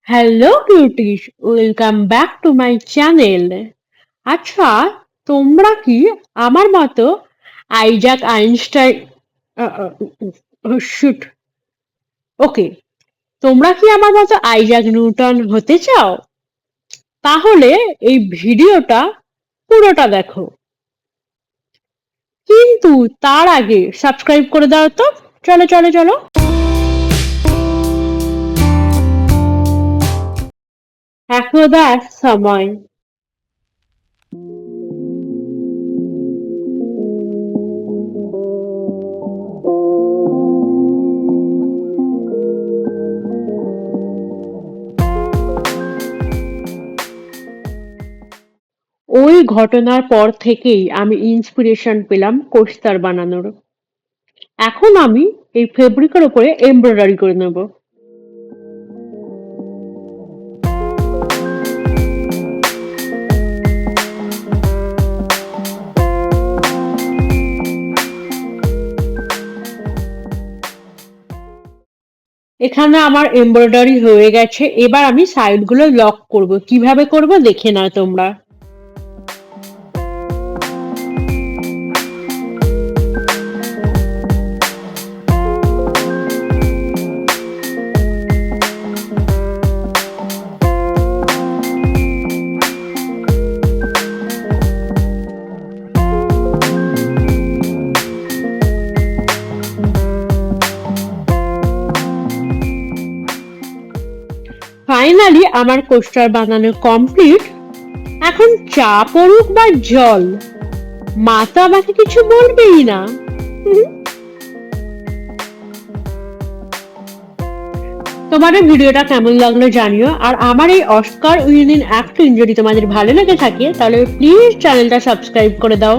Hello cuties, welcome back to my channel. আচ্ছা, তোমরা কি আমার মতো আইজাক আইনস্টাইন শুট ওকে, তোমরা কি আমার মতো আইজাক নিউটন হতে চাও? তাহলে এই ভিডিওটা পুরোটা দেখো। কিন্তু তার আগে সাবস্ক্রাইব করে দাও তো। চলো চলো চলো। একদার সময়। ওই ঘটনার পর থেকেই আমি ইন্সপিরেশন পেলাম কোস্টার বানানোর। এখন আমি এই ফেব্রিকের উপরে এমব্রয়ডারি করে নেব। এখানে আমার এমব্রয়ডারি হয়ে গেছে, এবার আমি সাইডগুলো লক করব। কিভাবে করব দেখে নাও তোমরা। ফাইনালি আমার কোস্টার বানানো কমপ্লিট। এখন চা পড়ুক বা জল, মা তো আমাকে কিছু বলবেই না। তোমাদের ভিডিওটা কেমন লাগলো জানিও, আর আমার এই অস্কার উইনিং অ্যাক্টিং যদি তোমাদের ভালো লেগে থাকে তাহলে প্লিজ চ্যানেলটা সাবস্ক্রাইব করে দাও।